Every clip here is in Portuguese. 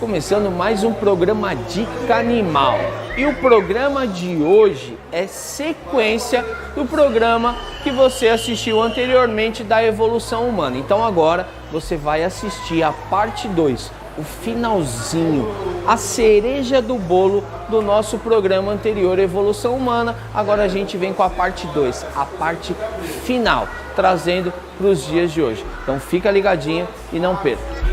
começando mais um programa Dica Animal. E o programa de hoje é sequência do programa que você assistiu anteriormente da evolução humana. Então agora você vai assistir a parte 2, o finalzinho, a cereja do bolo do nosso programa anterior, Evolução Humana. Agora a gente vem com a parte 2, a parte final, trazendo para os dias de hoje. Então fica ligadinho e não perca.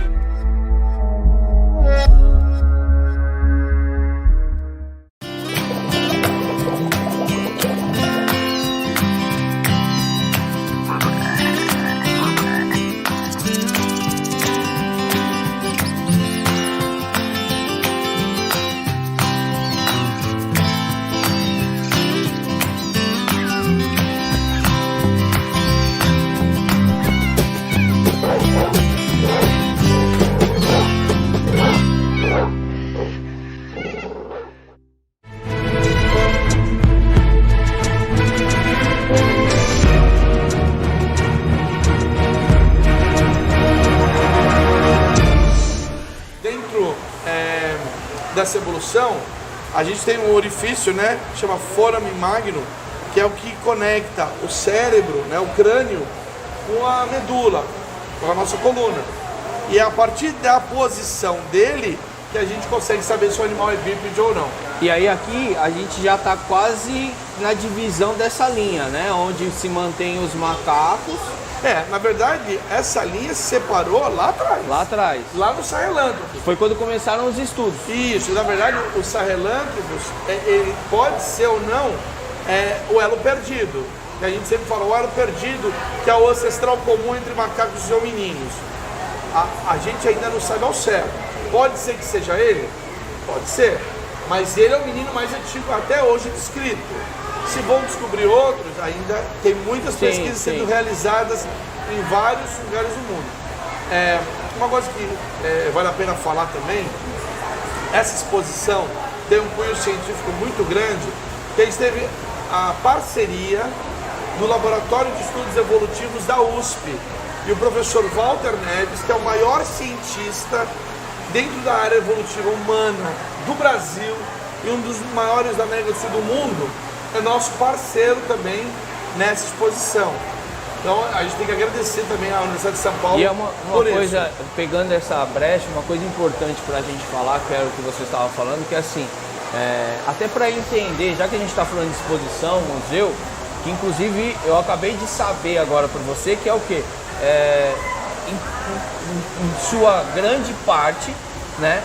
Dessa evolução, a gente tem um orifício, né, que chama foramen magnum, que é o que conecta o cérebro, né, o crânio, com a medula, com a nossa coluna. E é a partir da posição dele que a gente consegue saber se o animal é bípede ou não. E aí aqui a gente já está quase na divisão dessa linha, né, onde se mantém os macacos. Na verdade, essa linha se separou lá atrás. Lá atrás. Lá no Sahelanthropus. Foi quando começaram os estudos. Isso, na verdade, o Sahelanthropus, ele pode ser ou não o elo perdido. Que a gente sempre fala, o elo perdido, que é o ancestral comum entre macacos e hominíneos. A gente ainda não sabe ao certo. Pode ser que seja ele? Pode ser. Mas ele é o menino mais antigo até hoje descrito. Se vão descobrir outros, ainda tem muitas pesquisas sendo realizadas em vários lugares do mundo. Uma coisa que vale a pena falar também, essa exposição tem um cunho científico muito grande, que a gente teve a parceria no Laboratório de Estudos Evolutivos da USP. E o professor Walter Neves, que é o maior cientista dentro da área evolutiva humana do Brasil e um dos maiores da América do Sul do mundo, é nosso parceiro também nessa exposição. Então a gente tem que agradecer também à Universidade de São Paulo. E é uma coisa, pegando essa brecha, uma coisa importante para a gente falar, que era o que você estava falando, que é assim, até para entender, já que a gente está falando de exposição, museu, que inclusive eu acabei de saber agora para você, que é o quê? Em sua grande parte, né?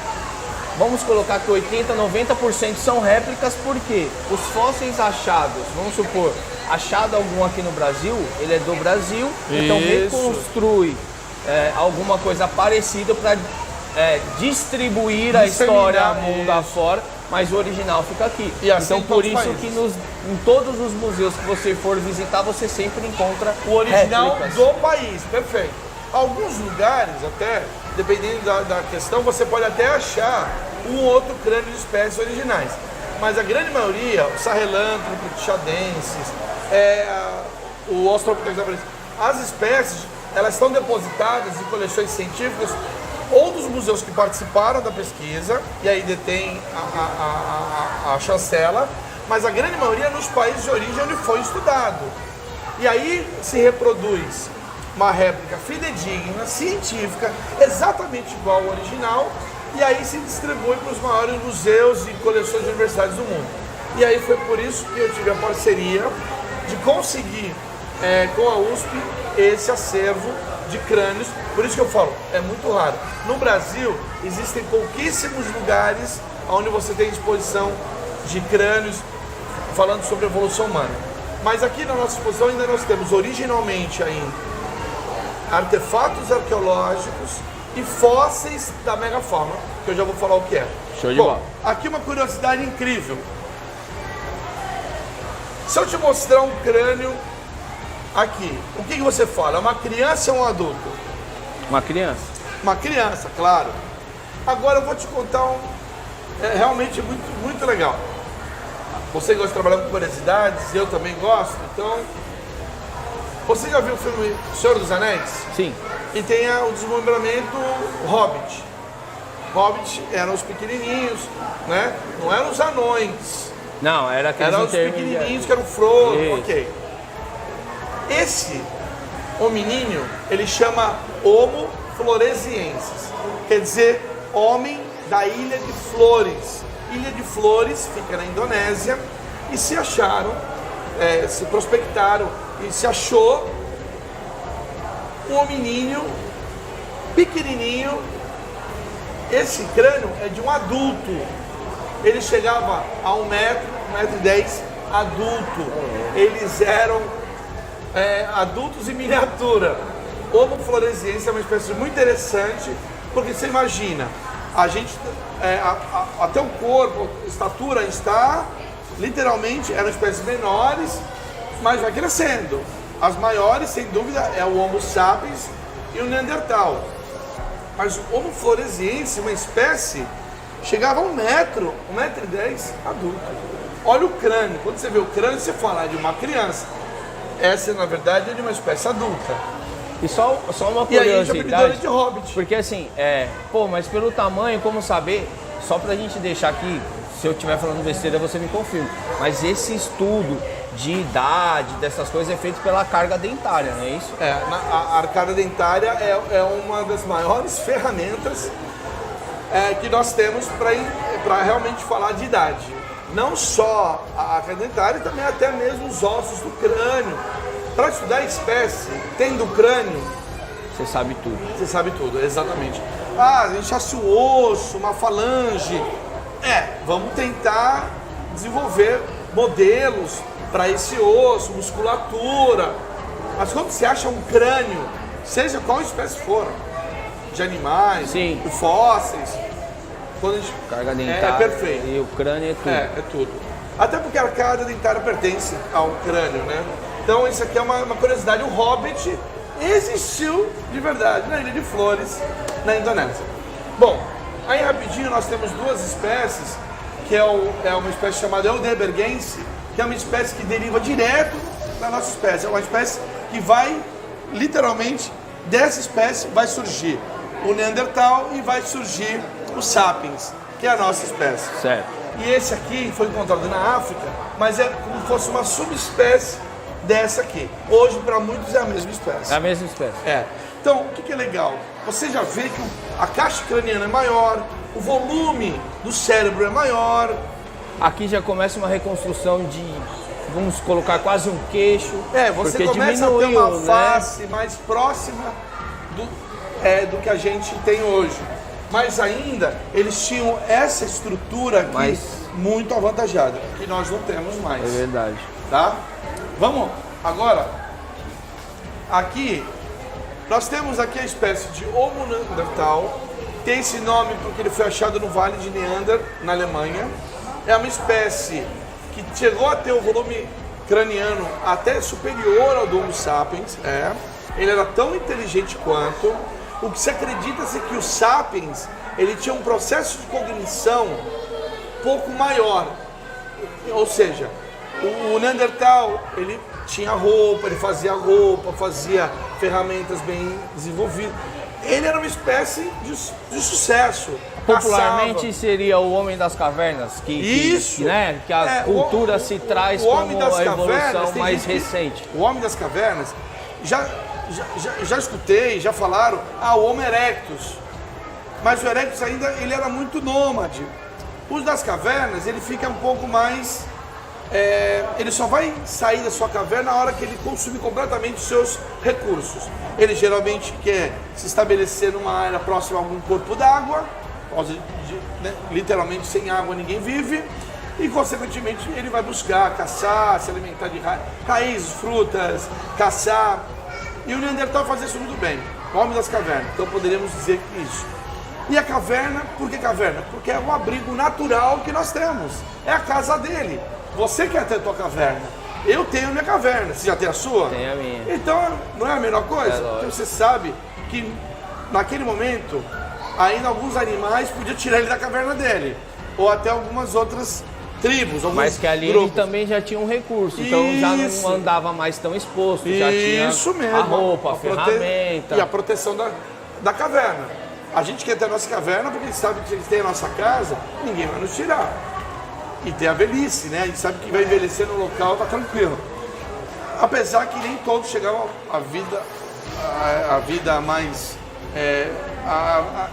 Vamos colocar que 80%, 90% são réplicas, porque os fósseis achados, vamos supor, achado algum aqui no Brasil, ele é do Brasil, então reconstrui alguma coisa parecida para distribuir a história mundo afora, mas o original fica aqui. E assim então por isso que em todos os museus que você for visitar, você sempre encontra o original réplicas do país, perfeito. Alguns lugares até, dependendo da questão, você pode até achar um outro crânio de espécies originais. Mas a grande maioria, o Sahelanthropus chadensis, o Australopithecus, as espécies, elas estão depositadas em coleções científicas ou dos museus que participaram da pesquisa, e aí detém a chancela, mas a grande maioria nos países de origem onde foi estudado. E aí se reproduz uma réplica fidedigna, científica, exatamente igual ao original, e aí se distribui para os maiores museus e coleções de universidades do mundo. E aí foi por isso que eu tive a parceria de conseguir, com a USP, esse acervo de crânios. Por isso que eu falo, é muito raro. No Brasil, existem pouquíssimos lugares onde você tem exposição de crânios falando sobre a evolução humana. Mas aqui na nossa exposição ainda nós temos originalmente ainda artefatos arqueológicos e fósseis da megafauna, que eu já vou falar o que é. Show de bola. Aqui uma curiosidade incrível. Se eu te mostrar um crânio aqui, o que você fala? É uma criança ou um adulto? Uma criança. Uma criança, claro. Agora eu vou te contar realmente muito legal. Você gosta de trabalhar com curiosidades, eu também gosto, então... Você já viu o filme Senhor dos Anéis? Sim. E tem o desmembramento Hobbit. Hobbit eram os pequenininhos, né? Não eram os anões. Não, era aqueles Eram os pequenininhos que eram Frodo, Isso. ok. Esse homininho, ele chama Homo floresiensis, quer dizer, homem da Ilha de Flores. Ilha de Flores fica na Indonésia e se acharam, se prospectaram e se achou um homininho pequenininho. Esse crânio é de um adulto. Ele chegava a 1,10 m, adulto. Eles eram adultos em miniatura. Homo floresiensis é uma espécie muito interessante, porque você imagina, a gente, até o corpo, a estatura está, literalmente, eram espécies menores, mas vai crescendo. As maiores, sem dúvida, é o Homo sapiens e o Neandertal. Mas o Homo floresiensis, uma espécie, chegava a 1 m, 1,10 m, adulto. Olha o crânio. Quando você vê o crânio, você fala de uma criança. Essa, na verdade, é de uma espécie adulta. E só uma E aí a gente apelidou curiosidade, ele de Hobbit. porque assim, mas pelo tamanho, como saber, só pra gente deixar aqui, se eu estiver falando besteira, você me confirma, mas esse estudo de idade, dessas coisas, é feito pela carga dentária, não é isso? A arcada dentária é uma das maiores ferramentas que nós temos para realmente falar de idade. Não só a arcada dentária, também até mesmo os ossos do crânio. Para estudar a espécie, tendo o crânio, Você sabe tudo. você sabe tudo, exatamente. A gente acha o osso, uma falange. Vamos tentar desenvolver modelos para esse osso, musculatura. Mas quando você acha um crânio, seja qual espécie for, de animais, Sim. de fósseis, quando a gente, Carga dentária. é perfeito. E o crânio é tudo. É tudo. Até porque a arcada dentária pertence ao crânio, né? Então isso aqui é uma curiosidade. O Hobbit existiu de verdade na Ilha de Flores, na Indonésia. Bom, aí rapidinho nós temos duas espécies, que é uma espécie chamada Heidelbergense, que é uma espécie que deriva direto da nossa espécie. É uma espécie que vai, literalmente, dessa espécie vai surgir o Neandertal e vai surgir o Sapiens, que é a nossa espécie. Certo. E esse aqui foi encontrado na África, mas é como se fosse uma subespécie dessa aqui. Hoje, para muitos, é a mesma espécie. É a mesma espécie. Então, o que é legal? Você já vê que a caixa craniana é maior, o volume do cérebro é maior. Aqui já começa uma reconstrução de, vamos colocar quase um queixo. Você porque começa a ter diminuiu, uma face mais próxima do que a gente tem hoje. Mas ainda, eles tinham essa estrutura aqui muito avantajada, que nós não temos mais. É verdade. Tá? Vamos agora, aqui, nós temos aqui a espécie de Homo neandertal, tem esse nome porque ele foi achado no Vale de Neander, na Alemanha. É uma espécie que chegou a ter o volume craniano até superior ao do Homo sapiens, ele era tão inteligente quanto. O que se acredita-se que o Sapiens, ele tinha um processo de cognição pouco maior, ou seja, o Neandertal, ele tinha roupa, ele fazia ferramentas bem desenvolvidas. Ele era uma espécie de sucesso. Popularmente seria o homem das cavernas, que a cultura se traz como a evolução mais recente. O homem das cavernas, já escutei, já falaram, o Homo erectus. Mas o erectus ainda ele era muito nômade. Os das cavernas, ele fica um pouco mais... ele só vai sair da sua caverna na hora que ele consumir completamente os seus recursos. Ele geralmente quer se estabelecer numa área próxima a algum corpo d'água, literalmente sem água ninguém vive, e consequentemente ele vai buscar caçar, se alimentar de raízes, frutas, caçar. E o Neandertal fazia isso muito bem, o homem das cavernas, então poderíamos dizer isso. E a caverna, por que caverna? Porque é o abrigo natural que nós temos, é a casa dele. Você quer ter a tua caverna, eu tenho a minha caverna, você já tem a sua? Tenho a minha. Então, não é a melhor coisa? Porque você sabe que naquele momento, ainda alguns animais podiam tirar ele da caverna dele, ou até algumas outras tribos, alguns mas que ali grupos. ele também já tinha um recurso, então já não andava mais tão exposto, já tinha Isso mesmo. a roupa, a ferramenta. E a proteção da caverna. A gente quer ter a nossa caverna porque a gente sabe que se a gente tem a nossa casa, ninguém vai nos tirar. E tem a velhice, né? A gente sabe que vai envelhecer no local, tá tranquilo. Apesar que nem todos chegavam à vida mais...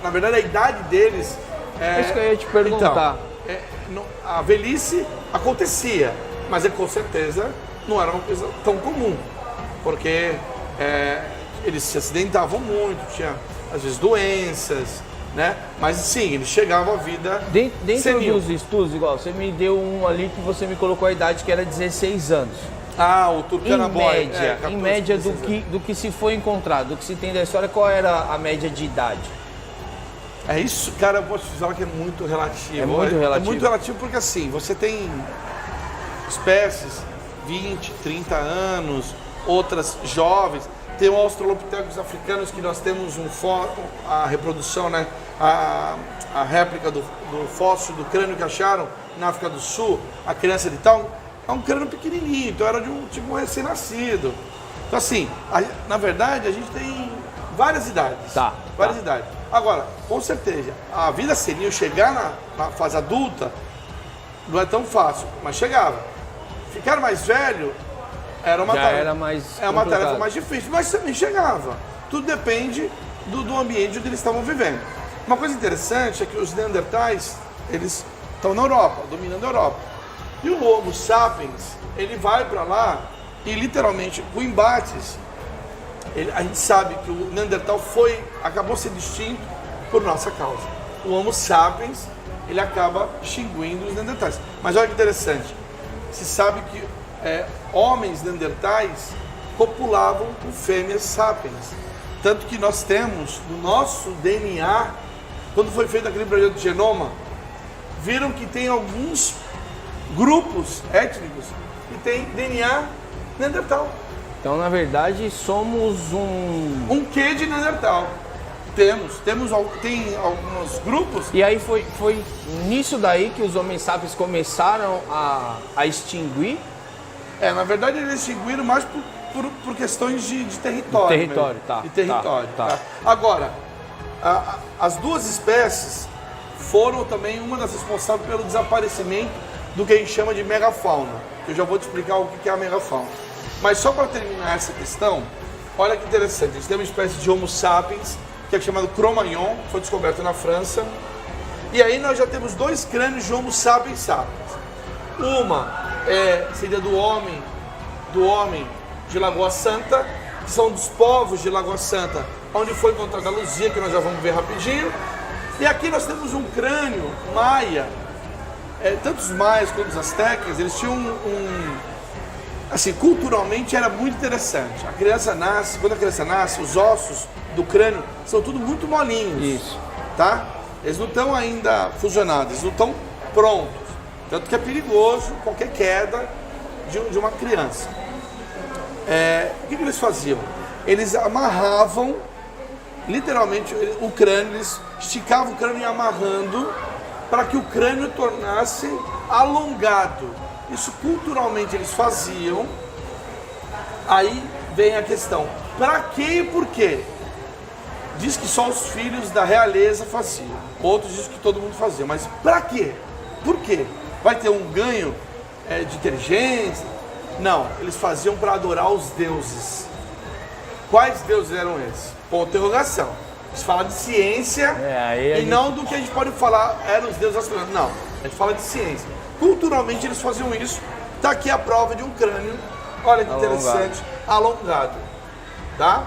na verdade, a idade deles... Isso que eu ia te perguntar. Então, a velhice acontecia, mas com certeza não era uma coisa tão comum. Porque eles se acidentavam muito, tinha às vezes doenças, né? Mas sim, eles chegavam à vida Dentro senil. dos estudos, igual, você me deu um ali que você me colocou a idade que era 16 anos. O Turkana Boy. Em média do que se foi encontrado, do que se tem da história, qual era a média de idade? É isso, cara, eu posso falar que é muito relativo. É muito relativo. É muito relativo porque assim, você tem espécies 20, 30 anos, outras jovens. Tem o Australopithecus africanos que nós temos a reprodução, né? A réplica do fóssil do crânio que acharam na África do Sul, a criança de tal, é um crânio pequenininho, então era de um recém-nascido. Então assim, na verdade a gente tem várias idades. Várias idades. Agora, com certeza, a vida senil chegar na fase adulta não é tão fácil, mas chegava. Ficar mais velho era uma tarefa mais difícil, mas também chegava. Tudo depende do ambiente onde eles estavam vivendo. Uma coisa interessante é que os Neandertais, eles estão na Europa, dominando a Europa. E o Homo sapiens, ele vai para lá e literalmente, com embates, a gente sabe que o Neandertal acabou sendo extinto por nossa causa. O Homo sapiens, ele acaba extinguindo os Neandertais. Mas olha que interessante, se sabe que homens neandertais copulavam com fêmeas sapiens. Tanto que nós temos no nosso DNA, quando foi feito aquele projeto de genoma, viram que tem alguns grupos étnicos que tem DNA neandertal. Então, na verdade, somos um quê de Neandertal. Tem alguns grupos. E aí foi nisso daí que os homens sapiens começaram a extinguir? Na verdade eles extinguiram mais por questões de território. De território, tá. Agora, as duas espécies foram também uma das responsáveis pelo desaparecimento do que a gente chama de megafauna. Eu já vou te explicar o que é a megafauna. Mas só para terminar essa questão, olha que interessante. A gente tem uma espécie de Homo sapiens, que é chamado Cro-Magnon, foi descoberto na França. E aí nós já temos dois crânios de Homo sapiens sapiens. Uma seria do homem de Lagoa Santa, que são dos povos de Lagoa Santa, onde foi encontrada a Luzia, que nós já vamos ver rapidinho. E aqui nós temos um crânio maia. Tanto os maias quanto os astecas, eles tinham assim, culturalmente era muito interessante. Quando a criança nasce, os ossos do crânio são tudo muito molinhos. Isso. Tá? Eles não estão ainda fusionados, eles não estão prontos. Tanto que é perigoso qualquer queda de uma criança. O que eles faziam? Eles amarravam, literalmente, o crânio, eles esticavam o crânio e amarrando para que o crânio tornasse alongado. Isso culturalmente eles faziam. Aí vem a questão, para que e por quê? Diz que só os filhos da realeza faziam, outros dizem que todo mundo fazia, mas para quê? Por quê? Vai ter um ganho de inteligência? Não, eles faziam para adorar os deuses. Quais deuses eram esses? Ponto de interrogação. Eles falam de ciência não do que a gente pode falar, eram os deuses astronômicos. Não, a gente fala de ciência. Culturalmente eles faziam isso. Está aqui a prova de um crânio, olha que interessante, alongado. Tá?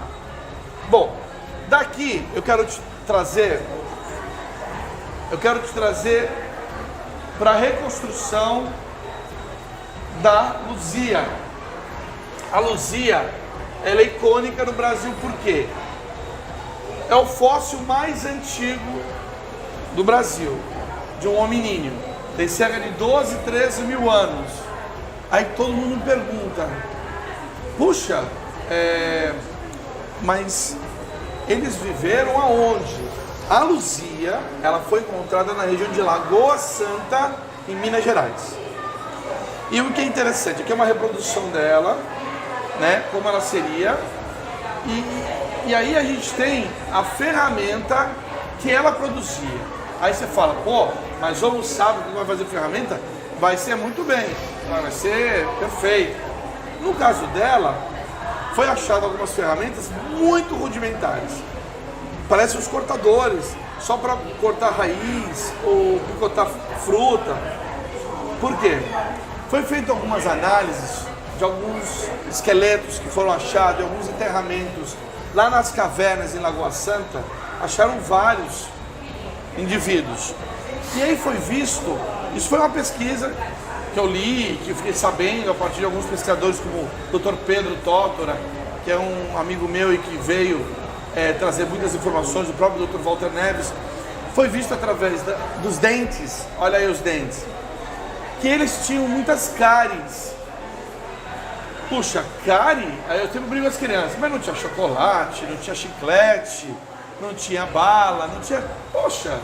Bom, daqui eu quero te trazer para a reconstrução da Luzia. A Luzia, ela é icônica no Brasil por quê? É o fóssil mais antigo do Brasil, de um hominídeo. Tem cerca de 12, 13 mil anos. Aí todo mundo me pergunta, puxa, mas eles viveram aonde? A Luzia, ela foi encontrada na região de Lagoa Santa, em Minas Gerais. E o que é interessante, aqui é uma reprodução dela, né, como ela seria. E aí a gente tem a ferramenta que ela produzia. Aí você fala, pô, mas o Homo sabe que vai fazer ferramenta? Vai ser muito bem, vai ser perfeito. No caso dela, foi achado algumas ferramentas muito rudimentares. Parecem os cortadores, só para cortar raiz ou picotar fruta. Por quê? Foi feito algumas análises de alguns esqueletos que foram achados, alguns enterramentos. Lá nas cavernas em Lagoa Santa, acharam vários indivíduos. E aí foi visto, isso foi uma pesquisa que eu li, que fiquei sabendo a partir de alguns pesquisadores como o Dr. Pedro Tótora, que é um amigo meu e que veio trazer muitas informações, o próprio Dr. Walter Neves. Foi visto através dos dentes, olha aí os dentes, que eles tinham muitas cáries. Puxa, cárie, aí eu sempre brigo com as crianças, mas não tinha chocolate, não tinha chiclete, não tinha bala, não tinha... Poxa!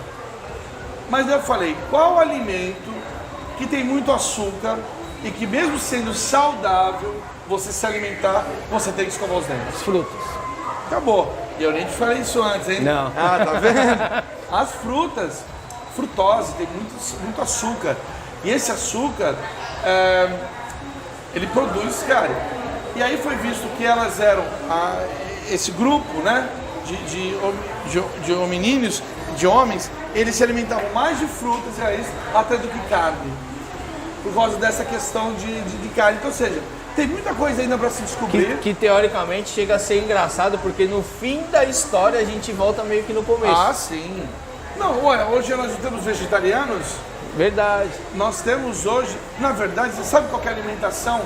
Mas eu falei, qual alimento que tem muito açúcar e que mesmo sendo saudável, você se alimentar, você tem que escovar os dentes? Frutas. Acabou. E eu nem te falei isso antes, hein? Não. Ah, tá vendo? As frutas, frutose, tem muito açúcar. E esse açúcar, ele produz cárie. E aí foi visto que elas eram, esse grupo, né, de hominíneos, de homens, eles se alimentavam mais de frutas e raízes até do que carne. Por causa dessa questão de carne. Então, ou seja, tem muita coisa ainda para se descobrir. Que teoricamente chega a ser engraçado, porque no fim da história a gente volta meio que no começo. Ah, sim. Não, ué, hoje nós temos vegetarianos. Verdade. Nós temos hoje, na verdade, você sabe qual que é a alimentação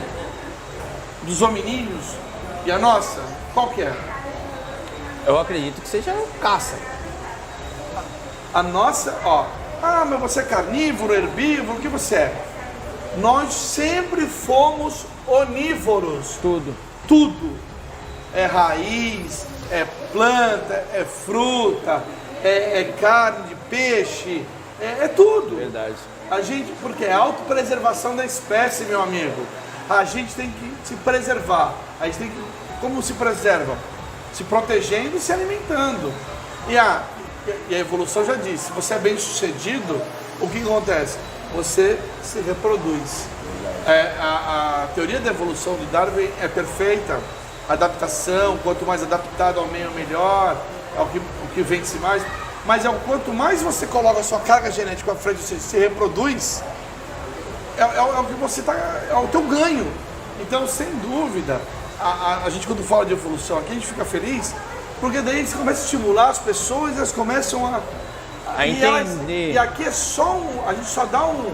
dos hominíneos e a nossa? Qual que é? Eu acredito que seja caça. A nossa, ó, mas você é carnívoro, herbívoro, o que você é? Nós sempre fomos onívoros. Tudo. É raiz, é planta, é fruta, é carne de peixe, é tudo. Verdade. A gente, porque é autopreservação da espécie, meu amigo. A gente tem que se preservar. A gente tem que, como se preserva? Se protegendo e se alimentando. E a evolução já disse, se você é bem sucedido, o que acontece? Você se reproduz. A teoria da evolução de Darwin é perfeita. Adaptação, quanto mais adaptado ao meio, melhor. É o que vence mais. Mas quanto mais você coloca a sua carga genética à frente, você se reproduz, é o que você tá, é o teu ganho. Então, sem dúvida, a gente quando fala de evolução aqui, a gente fica feliz, porque daí eles começam a estimular as pessoas, elas começam a entender. E aqui é só a gente só dá um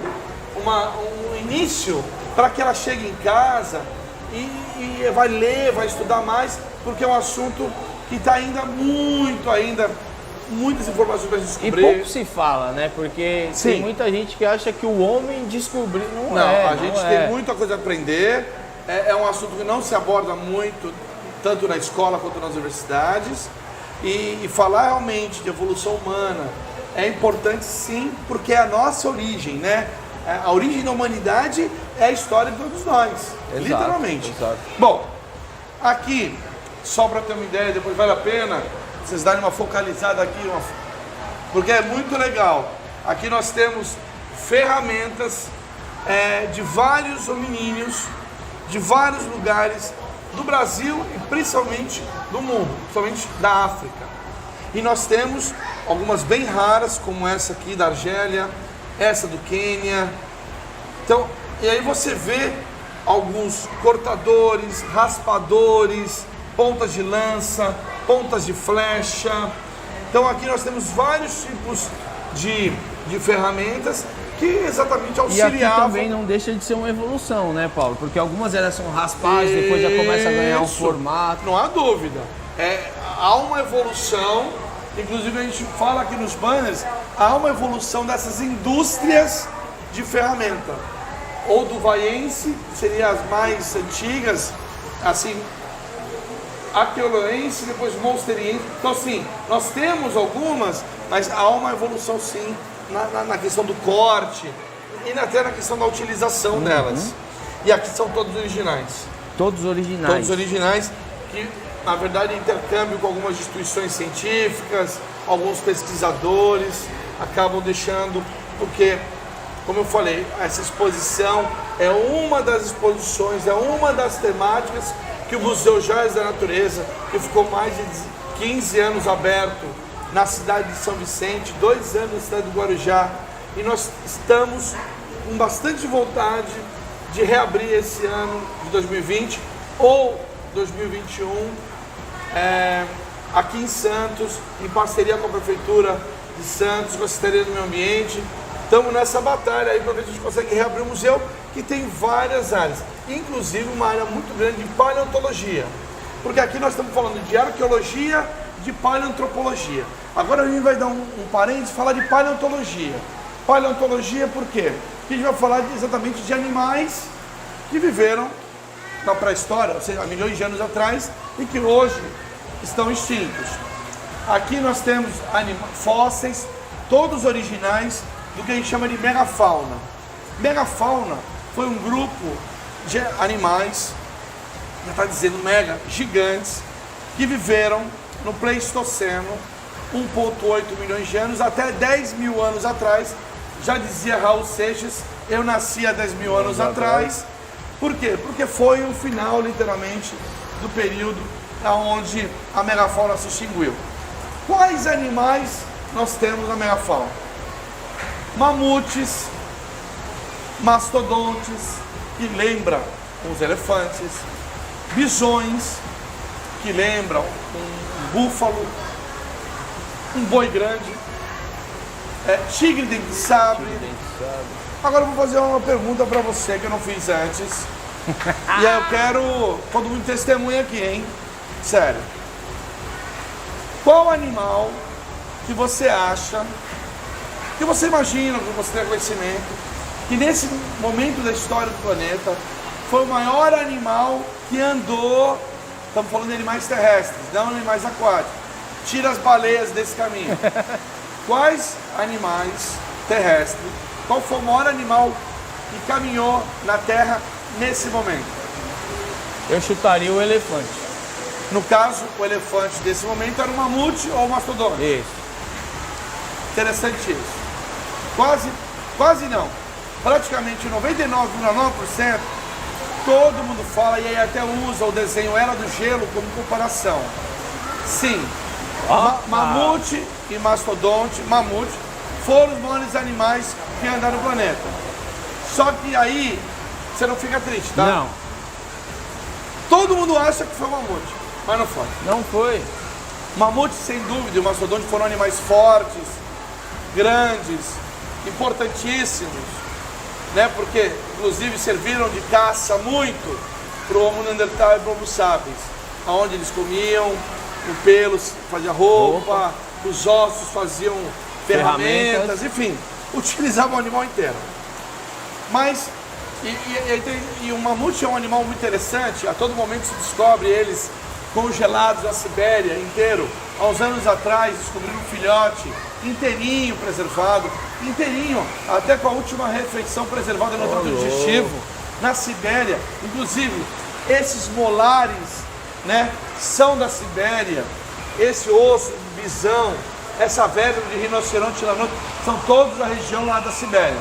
início para que ela chegue em casa e vai ler, vai estudar mais, porque é um assunto que está muitas informações para descobrir. E pouco se fala, né? Porque Sim. tem muita gente que acha que o homem descobriu. Não, a gente tem muita coisa a aprender. É um assunto que não se aborda muito, tanto na escola quanto nas universidades. E falar realmente de evolução humana é importante, sim, porque é a nossa origem, né? A origem da humanidade é a história de todos nós, Exato, literalmente. exato. Bom, aqui, só para ter uma ideia, depois vale a pena vocês darem uma focalizada aqui, porque é muito legal. Aqui nós temos ferramentas de vários hominíneos, de vários lugares do Brasil e principalmente do mundo, principalmente da África. E nós temos algumas bem raras, como essa aqui da Argélia, essa do Quênia. Então, e aí você vê alguns cortadores, raspadores, pontas de lança, pontas de flecha. Então aqui nós temos vários tipos de ferramentas que exatamente auxiliavam. E aqui também não deixa de ser uma evolução, né, Paulo? Porque algumas elas são raspadas, depois já começa a ganhar um formato. Não há dúvida. Há uma evolução, inclusive a gente fala aqui nos banners, há uma evolução dessas indústrias de ferramenta. Ou do vaiense, que seriam as mais antigas, assim, aqueoloense, depois monsteriense. Então, assim, nós temos algumas, mas há uma evolução, sim, na questão do corte e até na questão da utilização delas. E aqui são todos originais. Todos originais. Todos originais, que, na verdade, intercâmbio com algumas instituições científicas, alguns pesquisadores acabam deixando, porque, como eu falei, essa exposição é uma das exposições, é uma das temáticas que o Museu Joias da Natureza, que ficou mais de 15 anos aberto na cidade de São Vicente, 2 anos na cidade do Guarujá, e nós estamos com bastante vontade de reabrir esse ano de 2020 ou 2021 aqui em Santos, em parceria com a Prefeitura de Santos, com a Secretaria do Meio Ambiente. Estamos nessa batalha aí para ver se a gente consegue reabrir o museu, que tem várias áreas, inclusive uma área muito grande de paleontologia, porque aqui nós estamos falando de arqueologia, de paleoantropologia. Agora a gente vai dar um parênteses e falar de paleontologia. Paleontologia por quê? Porque a gente vai falar exatamente de animais que viveram na pré-história, ou seja, há milhões de anos atrás, e que hoje estão extintos. Aqui nós temos fósseis, todos originais do que a gente chama de megafauna. Megafauna foi um grupo de animais, já está dizendo mega, gigantes, que viveram no Pleistoceno, 1,8 milhões de anos, até 10 mil anos atrás. Já dizia Raul Seixas, eu nasci há 10 mil anos atrás. Por quê? Porque foi o final, literalmente, do período onde a megafauna se extinguiu. Quais animais nós temos na megafauna? Mamutes, mastodontes, que lembram os elefantes, bisões, que lembram um búfalo, um boi grande, tigre dente de sabre. Agora eu vou fazer uma pergunta para você que eu não fiz antes. E aí eu quero todo mundo testemunha aqui, hein? Sério. Qual animal que você acha, que você imagina, que você tem conhecimento, que nesse momento da história do planeta foi o maior animal que andou, estamos falando de animais terrestres, não animais aquáticos, tira as baleias desse caminho. Quais animais terrestres, qual foi o maior animal que caminhou na Terra nesse momento? Eu chutaria o elefante. No caso, o elefante desse momento era o mamute ou o mastodonte? Isso. Interessante isso. Quase não. Praticamente 99,9% todo mundo fala, e aí até usa o desenho Era do Gelo como comparação. Sim, mamute e mastodonte, mamute, foram os maiores animais que andaram no planeta. Só que aí, você não fica triste, tá? Não. Todo mundo acha que foi o mamute, mas não foi. Não foi. Mamute, sem dúvida, e o mastodonte foram animais fortes, grandes, importantíssimos, né? Porque, inclusive, serviram de caça muito para o Homo neandertal e para o Homo sapiens, onde eles comiam, o pelo fazia roupa, os ossos faziam ferramentas, enfim, utilizavam o animal inteiro. Mas, e o mamute é um animal muito interessante, a todo momento se descobre eles congelados na Sibéria inteiro. Há uns anos atrás descobriram um filhote inteirinho preservado, inteirinho, até com a última refeição preservada no trato digestivo, na Sibéria. Inclusive, esses molares, né, são da Sibéria, esse osso, bisão, essa verga de rinoceronte, são todos da região lá da Sibéria.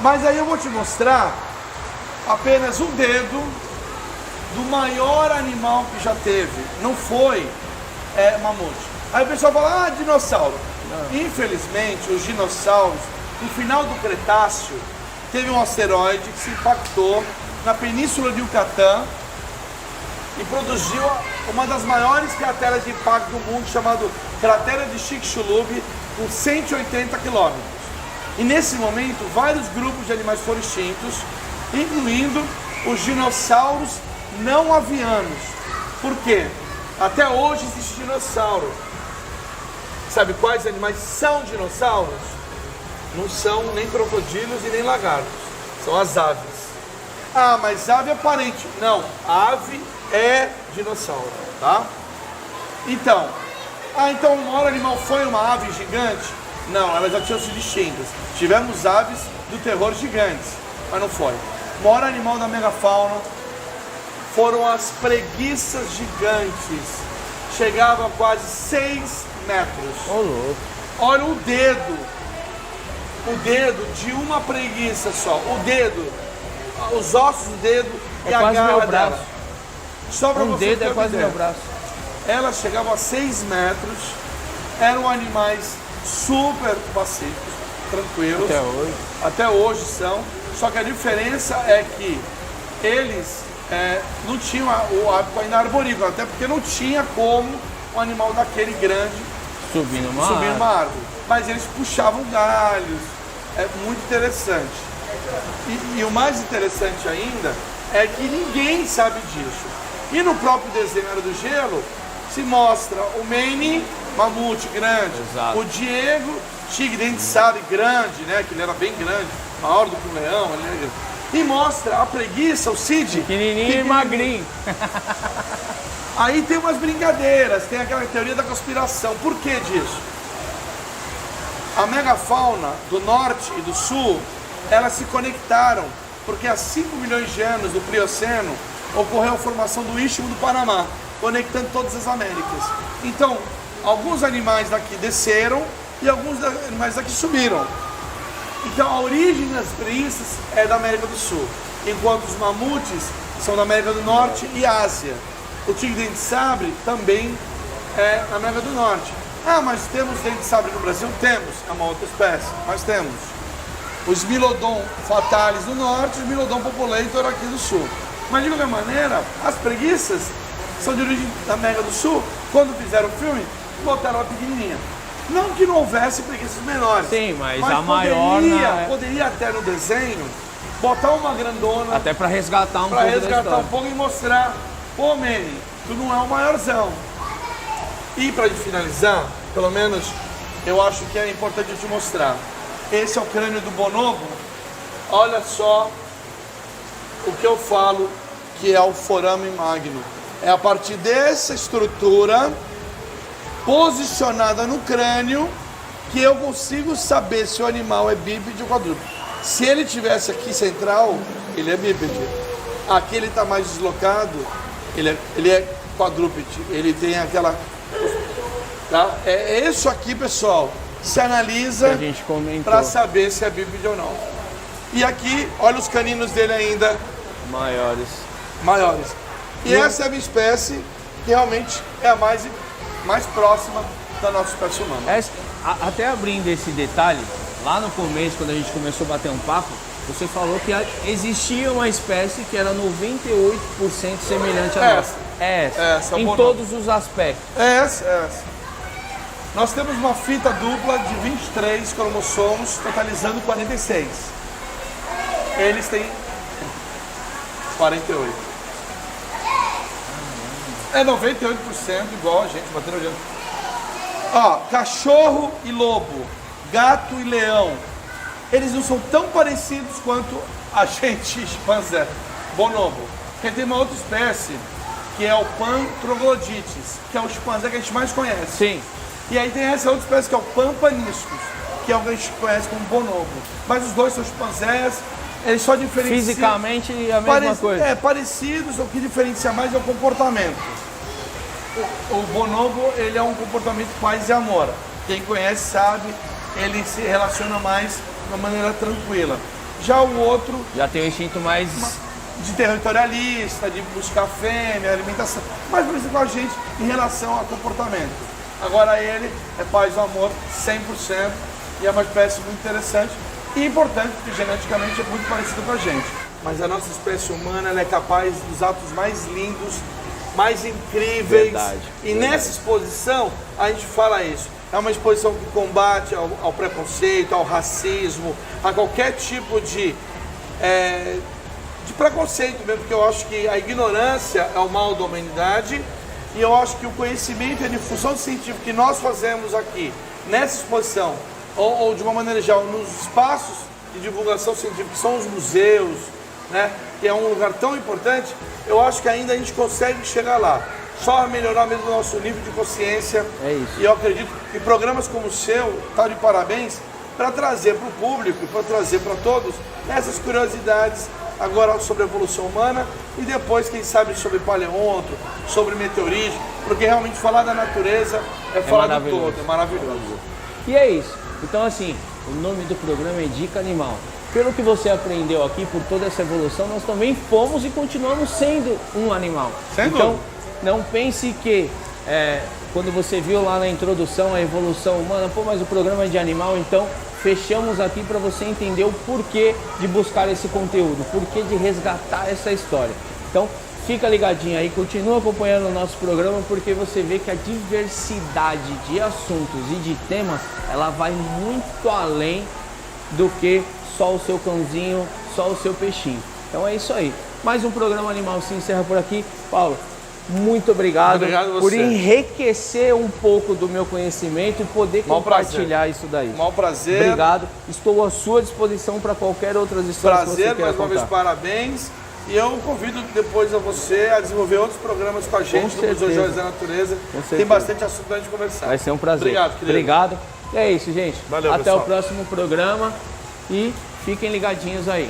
Mas aí eu vou te mostrar apenas um dedo do maior animal que já teve. Não foi mamute. Aí o pessoal fala, dinossauro. Não. Infelizmente, os dinossauros, no final do Cretáceo, teve um asteroide que se impactou na península de Yucatán e produziu uma das maiores crateras de impacto do mundo, chamado Cratera de Chicxulub, com 180 quilômetros. E nesse momento, vários grupos de animais foram extintos, incluindo os dinossauros não avianos. Por quê? Até hoje existe dinossauro. Sabe quais animais são dinossauros? Não são nem crocodilos e nem lagartos. São as aves. Mas ave é parente. Não, ave é dinossauro, tá? Então, então o maior animal foi uma ave gigante? Não, elas já tinham sido extintas. Tivemos aves do terror gigantes, mas não foi. O maior animal da megafauna foram as preguiças gigantes. Chegavam a quase 6 metros. Ô, louco. Olha o dedo de uma preguiça só. O dedo, os ossos do dedo e É a quase garra meu braço. dela. Só para Um você dedo ter é uma quase ideia. meu braço. Elas chegavam a 6 metros, eram animais super pacíficos, tranquilos. Até hoje são. Só que a diferença é que eles não tinham o hábito ainda arborícola, até porque não tinha como um animal daquele grande Subir numa árvore. Mas eles puxavam galhos, é muito interessante. E o mais interessante ainda é que ninguém sabe disso. E no próprio desenho Era do Gelo se mostra o Manny, mamute grande, Exato. o Diego, tigre dente de sabre grande, né? Que ele era bem grande, maior do que um leão. E mostra a preguiça, o Cid, pequenininho e magrinho. Aí tem umas brincadeiras, tem aquela teoria da conspiração. Por que disso? A megafauna do norte e do sul, elas se conectaram, porque há 5 milhões de anos do Plioceno ocorreu a formação do Istmo do Panamá, conectando todas as Américas. Então, alguns animais daqui desceram e alguns animais daqui subiram. Então, a origem das preguiças é da América do Sul, enquanto os mamutes são da América do Norte e Ásia. O tigre dente de sabre também é na América do Norte. Ah, mas temos dente de sabre no Brasil? Temos, é uma outra espécie, mas temos. Os Smilodon fatalis do norte e os Smilodon populator aqui do sul. Mas de qualquer maneira, as preguiças são de origem da América do Sul. Quando fizeram o filme, botaram ela pequenininha. Não que não houvesse preguiças menores. Sim, mas a maior... Poderia até no desenho botar uma grandona. Até para resgatar Para resgatar um pouco e mostrar, pô, Manny, tu não é o maiorzão. E para finalizar, pelo menos eu acho que é importante eu te mostrar. Esse é o crânio do bonobo. Olha só o que eu falo que é o forame magno. É a partir dessa estrutura posicionada no crânio que eu consigo saber se o animal é bípede ou quadrúpede. Se ele tivesse aqui central, ele é bípede. Aqui ele está mais deslocado, ele é quadrúpede. Ele tem aquela... Tá? É isso aqui, pessoal. Se analisa para saber se é bípede ou não. E aqui, olha os caninos dele ainda. Maiores. E essa é a minha espécie que realmente é a mais próxima da nossa espécie humana. Até abrindo esse detalhe, lá no começo, quando a gente começou a bater um papo, você falou que existia uma espécie que era 98% semelhante a nossa. Essa em todos os aspectos. Essa. Nós temos uma fita dupla de 23 cromossomos, totalizando 46. Eles têm 48. É 98% igual a gente, batendo olhando. Ó, cachorro e lobo, gato e leão. Eles não são tão parecidos quanto a gente, chimpanzé, bonobo. Porque tem uma outra espécie, que é o Pan troglodytes, que é o chimpanzé que a gente mais conhece. Sim. E aí tem essa outra espécie que é o Pan paniscus, que é o que a gente conhece como bonobo. Mas os dois são chimpanzés, eles só diferenciam... Fisicamente a mesma coisa. É, parecidos, o que diferencia mais é o comportamento. O bonobo, ele é um comportamento paz e amor. Quem conhece sabe, ele se relaciona mais de uma maneira tranquila. Já o outro... Já tem um instinto mais... de territorialista, de buscar fêmea, alimentação. Mas por isso com a gente em relação ao comportamento. Agora ele é paz e amor 100% e é uma espécie muito interessante e importante, porque geneticamente é muito parecido com a gente. Mas a nossa espécie humana ela é capaz dos atos mais lindos, mais incríveis. E nessa exposição a gente fala isso. É uma exposição que combate ao preconceito, ao racismo, a qualquer tipo de preconceito mesmo, porque eu acho que a ignorância é o mal da humanidade. E eu acho que o conhecimento e a difusão científica que nós fazemos aqui, nessa exposição, ou de uma maneira geral, nos espaços de divulgação científica, que são os museus, né, que é um lugar tão importante, eu acho que ainda a gente consegue chegar lá. Só melhorar mesmo o nosso nível de consciência. É isso. E eu acredito que programas como o seu, tá de parabéns, para trazer para o público e para trazer para todos essas curiosidades agora sobre a evolução humana e depois, quem sabe, sobre paleonto, sobre meteorítico, porque realmente falar da natureza é falar do todo, é maravilhoso. E é isso. Então, assim, o nome do programa é Dica Animal. Pelo que você aprendeu aqui, por toda essa evolução, nós também fomos e continuamos sendo um animal. Sem então, dúvida. não pense que quando você viu lá na introdução a evolução humana, pô, mas o programa é de animal, então fechamos aqui para você entender o porquê de buscar esse conteúdo, o porquê de resgatar essa história. Então, fica ligadinho aí, continua acompanhando o nosso programa, porque você vê que a diversidade de assuntos e de temas, ela vai muito além do que só o seu cãozinho, só o seu peixinho. Então é isso aí. Mais um programa Animal se encerra por aqui. Paulo, muito obrigado por enriquecer um pouco do meu conhecimento e poder compartilhar isso daí. Mau prazer. Obrigado. Estou à sua disposição para qualquer outras histórias que você queira mais uma vez, parabéns. E eu convido depois a você a desenvolver outros programas com a gente do Museu Joias da Natureza. Tem bastante assunto pra gente conversar. Vai ser um prazer. Obrigado, querido. Obrigado. E é isso, gente. Valeu, até pessoal. o próximo programa e fiquem ligadinhos aí.